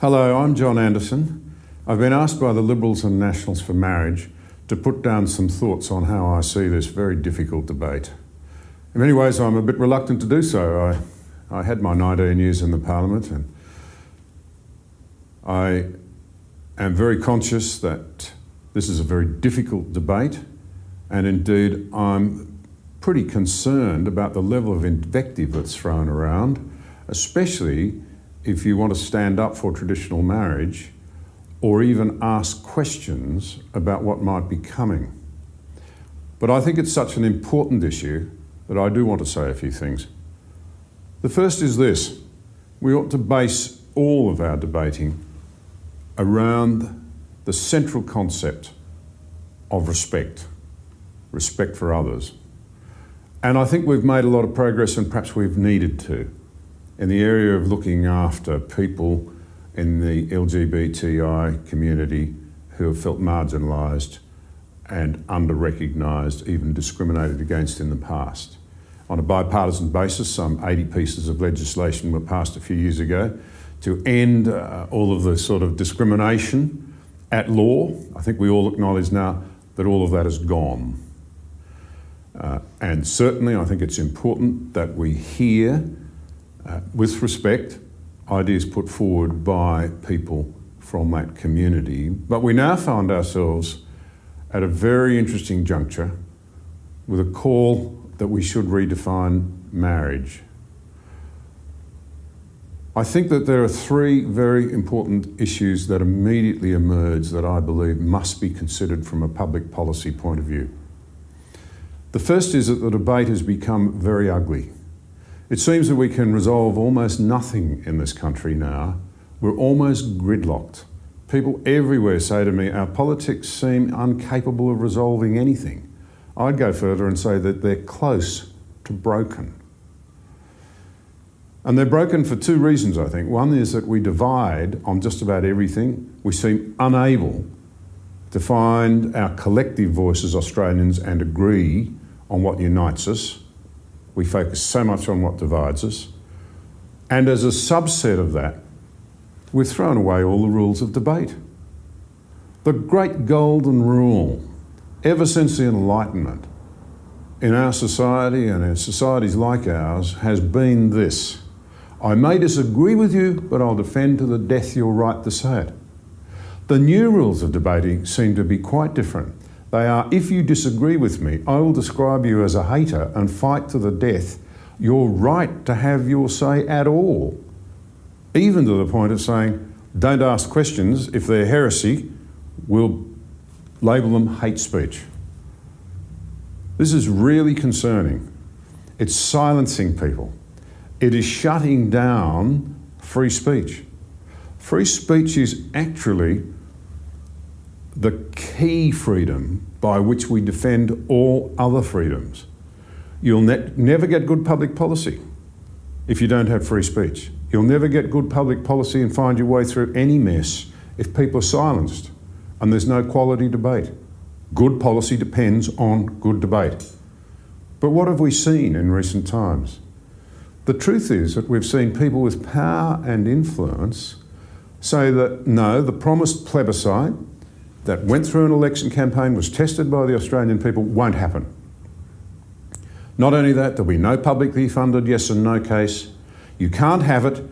Hello, I'm John Anderson. I've been asked by the Liberals and Nationals for Marriage to put down some thoughts on how I see this very difficult debate. In many ways, I'm a bit reluctant to do so. I had my 19 years in the Parliament, and I am very conscious that this is a very difficult debate, and indeed I'm pretty concerned about the level of invective that's thrown around, especially if you want to stand up for traditional marriage or even ask questions about what might be coming. But I think it's such an important issue that I do want to say a few things. The first is this: we ought to base all of our debating around the central concept of respect for others. And I think we've made a lot of progress, and perhaps we've needed to, in the area of looking after people in the LGBTI community who have felt marginalised and under-recognised, even discriminated against in the past. On a bipartisan basis, some 80 pieces of legislation were passed a few years ago to end all of the sort of discrimination at law. I think we all acknowledge now that all of that is gone. And certainly I think it's important that we hear with respect, ideas put forward by people from that community. But we now find ourselves at a very interesting juncture with a call that we should redefine marriage. I think that there are three very important issues that immediately emerge that I believe must be considered from a public policy point of view. The first is that the debate has become very ugly. It seems that we can resolve almost nothing in this country now. We're almost gridlocked. People everywhere say to me, our politics seem incapable of resolving anything. I'd go further and say that they're close to broken. And they're broken for two reasons, I think. One is that we divide on just about everything. We seem unable to find our collective voice as Australians and agree on what unites us. We focus so much on what divides us. And as a subset of that, we've thrown away all the rules of debate. The great golden rule, ever since the Enlightenment, in our society and in societies like ours, has been this: I may disagree with you, but I'll defend to the death your right to say it. The new rules of debating seem to be quite different. They are, if you disagree with me, I will describe you as a hater and fight to the death your right to have your say at all. Even to the point of saying, don't ask questions. If they're heresy, we'll label them hate speech. This is really concerning. It's silencing people. It is shutting down free speech. Free speech is actually the key freedom by which we defend all other freedoms. You'll never get good public policy if you don't have free speech. You'll never get good public policy and find your way through any mess if people are silenced and there's no quality debate. Good policy depends on good debate. But what have we seen in recent times? The truth is that we've seen people with power and influence say that no, the promised plebiscite that went through an election campaign, was tested by the Australian people, won't happen. Not only that, there'll be no publicly funded yes and no case. You can't have it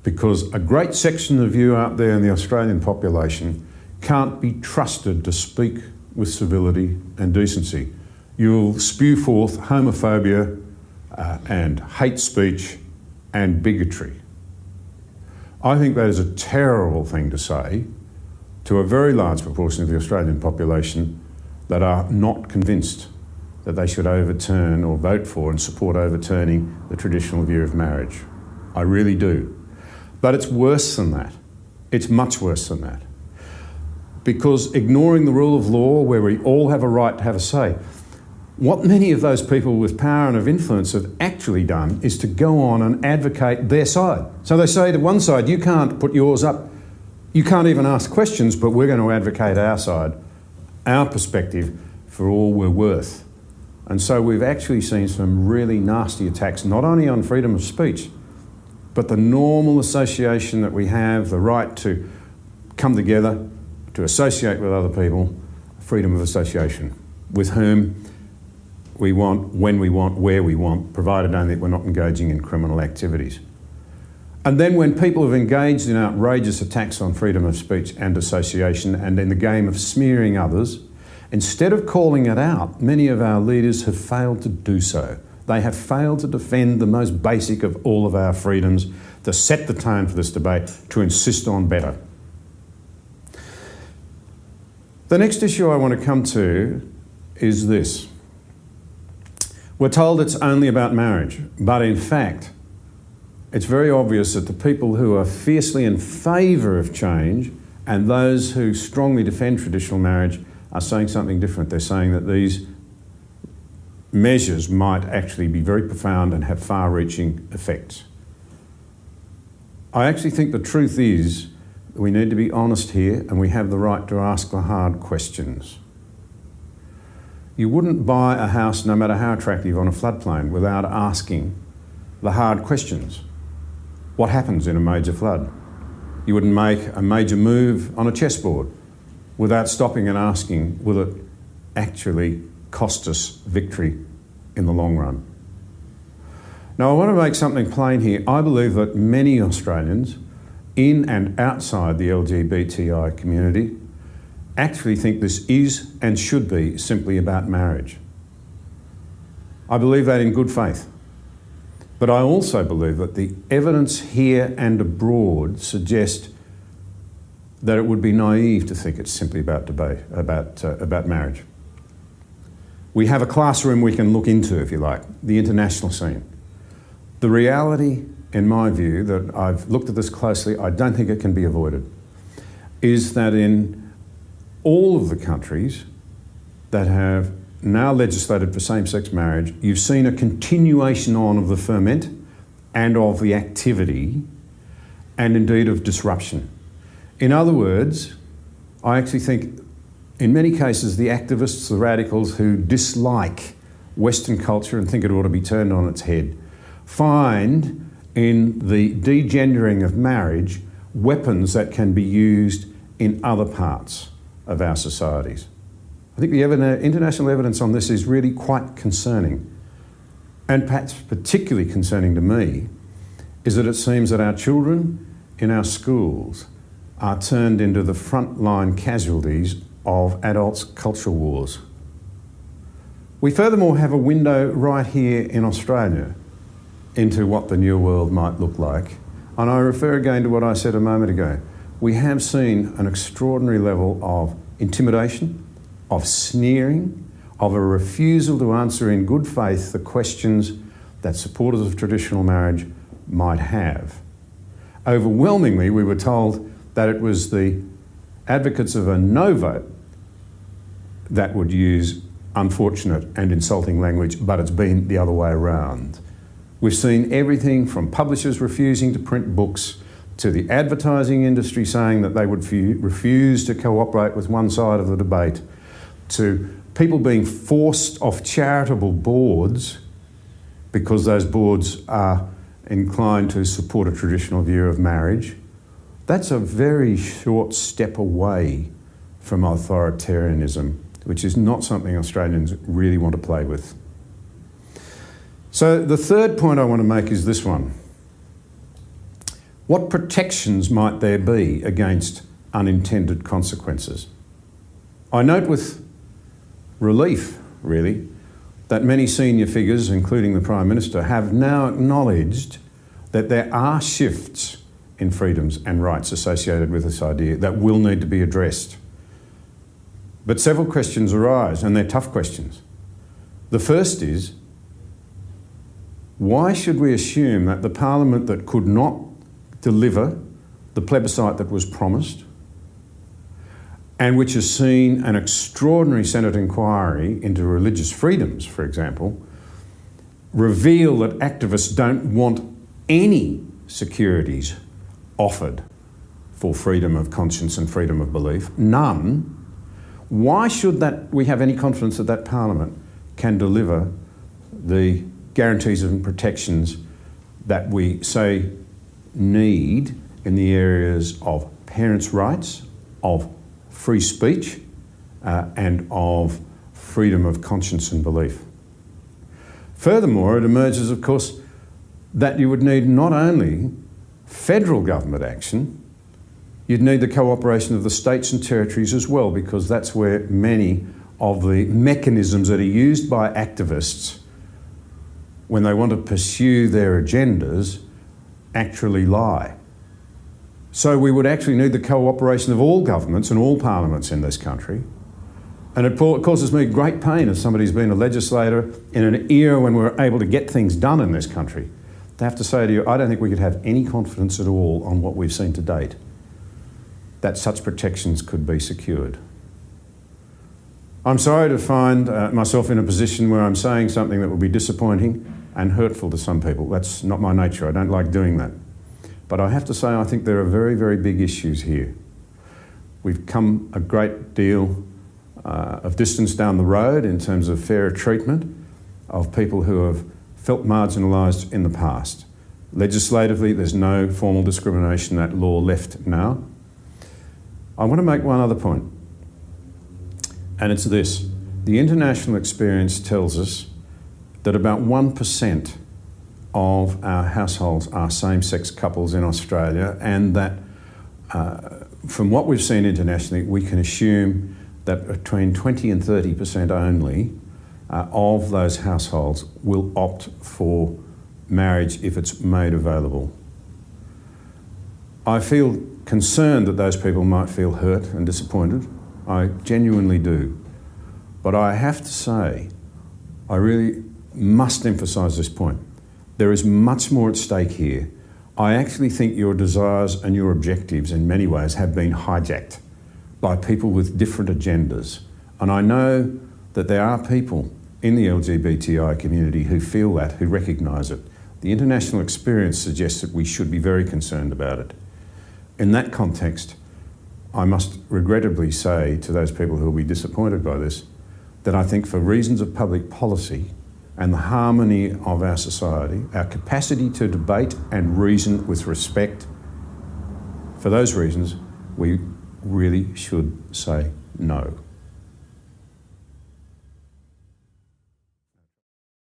because a great section of you out there in the Australian population can't be trusted to speak with civility and decency. You'll spew forth homophobia and hate speech and bigotry. I think that is a terrible thing to say to a very large proportion of the Australian population that are not convinced that they should overturn or vote for and support overturning the traditional view of marriage. I really do. But it's worse than that. It's much worse than that. Because ignoring the rule of law, where we all have a right to have a say, what many of those people with power and of influence have actually done is to go on and advocate their side. So they say to one side, you can't put yours up, you can't even ask questions, but we're going to advocate our side, our perspective, for all we're worth. And so we've actually seen some really nasty attacks, not only on freedom of speech, but the normal association that we have, the right to come together, to associate with other people, freedom of association, with whom we want, when we want, where we want, provided only that we're not engaging in criminal activities. And then when people have engaged in outrageous attacks on freedom of speech and association and in the game of smearing others, instead of calling it out, many of our leaders have failed to do so. They have failed to defend the most basic of all of our freedoms, to set the tone for this debate, to insist on better. The next issue I want to come to is this. We're told it's only about marriage, but in fact, it's very obvious that the people who are fiercely in favour of change and those who strongly defend traditional marriage are saying something different. They're saying that these measures might actually be very profound and have far-reaching effects. I actually think the truth is that we need to be honest here and we have the right to ask the hard questions. You wouldn't buy a house, no matter how attractive, on a floodplain without asking the hard questions. What happens in a major flood? You wouldn't make a major move on a chessboard without stopping and asking, will it actually cost us victory in the long run? Now, I want to make something plain here. I believe that many Australians, in and outside the LGBTI community, actually think this is and should be simply about marriage. I believe that in good faith. But I also believe that the evidence here and abroad suggests that it would be naive to think it's simply about debate, about marriage. We have a classroom we can look into, if you like, the international scene. The reality, in my view, that I've looked at this closely, I don't think it can be avoided, is that in all of the countries that have now legislated for same-sex marriage, you've seen a continuation on of the ferment and of the activity and indeed of disruption. In other words, I actually think in many cases the activists, the radicals who dislike Western culture and think it ought to be turned on its head, find in the degendering of marriage weapons that can be used in other parts of our societies. I think the international evidence on this is really quite concerning, and perhaps particularly concerning to me is that it seems that our children in our schools are turned into the frontline casualties of adults' culture wars. We furthermore have a window right here in Australia into what the new world might look like, and I refer again to what I said a moment ago. We have seen an extraordinary level of intimidation, of sneering, of a refusal to answer in good faith the questions that supporters of traditional marriage might have. Overwhelmingly, we were told that it was the advocates of a no vote that would use unfortunate and insulting language, but it's been the other way around. We've seen everything from publishers refusing to print books to the advertising industry saying that they would refuse to cooperate with one side of the debate, to people being forced off charitable boards because those boards are inclined to support a traditional view of marriage. That's a very short step away from authoritarianism, which is not something Australians really want to play with. So the third point I want to make is this one. What protections might there be against unintended consequences? I note with relief, really, that many senior figures, including the Prime Minister, have now acknowledged that there are shifts in freedoms and rights associated with this idea that will need to be addressed. But several questions arise, and they're tough questions. The first is, why should we assume that the Parliament that could not deliver the plebiscite that was promised, and which has seen an extraordinary Senate inquiry into religious freedoms, for example, reveal that activists don't want any securities offered for freedom of conscience and freedom of belief, none, why should we have any confidence that that Parliament can deliver the guarantees and protections that we say need in the areas of parents' rights, of free speech, and of freedom of conscience and belief. Furthermore, it emerges, of course, that you would need not only federal government action, you'd need the cooperation of the states and territories as well, because that's where many of the mechanisms that are used by activists when they want to pursue their agendas actually lie. So we would actually need the cooperation of all governments and all parliaments in this country. And it causes me great pain as somebody who's been a legislator in an era when we're able to get things done in this country, to have to say to you, I don't think we could have any confidence at all on what we've seen to date, that such protections could be secured. I'm sorry to find myself in a position where I'm saying something that will be disappointing and hurtful to some people. That's not my nature. I don't like doing that. But I have to say, I think there are very, very big issues here. We've come a great deal of distance down the road in terms of fairer treatment of people who have felt marginalised in the past. Legislatively, there's no formal discrimination. That law left now. I want to make one other point, and it's this. The international experience tells us that about 1% of our households are same-sex couples in Australia, and that from what we've seen internationally, we can assume that between 20 and 30% only of those households will opt for marriage if it's made available. I feel concerned that those people might feel hurt and disappointed. I genuinely do. But I have to say, I really must emphasise this point. There is much more at stake here. I actually think your desires and your objectives in many ways have been hijacked by people with different agendas. And I know that there are people in the LGBTI community who feel that, who recognise it. The international experience suggests that we should be very concerned about it. In that context, I must regrettably say to those people who will be disappointed by this, that I think for reasons of public policy and the harmony of our society, our capacity to debate and reason with respect, for those reasons, we really should say no.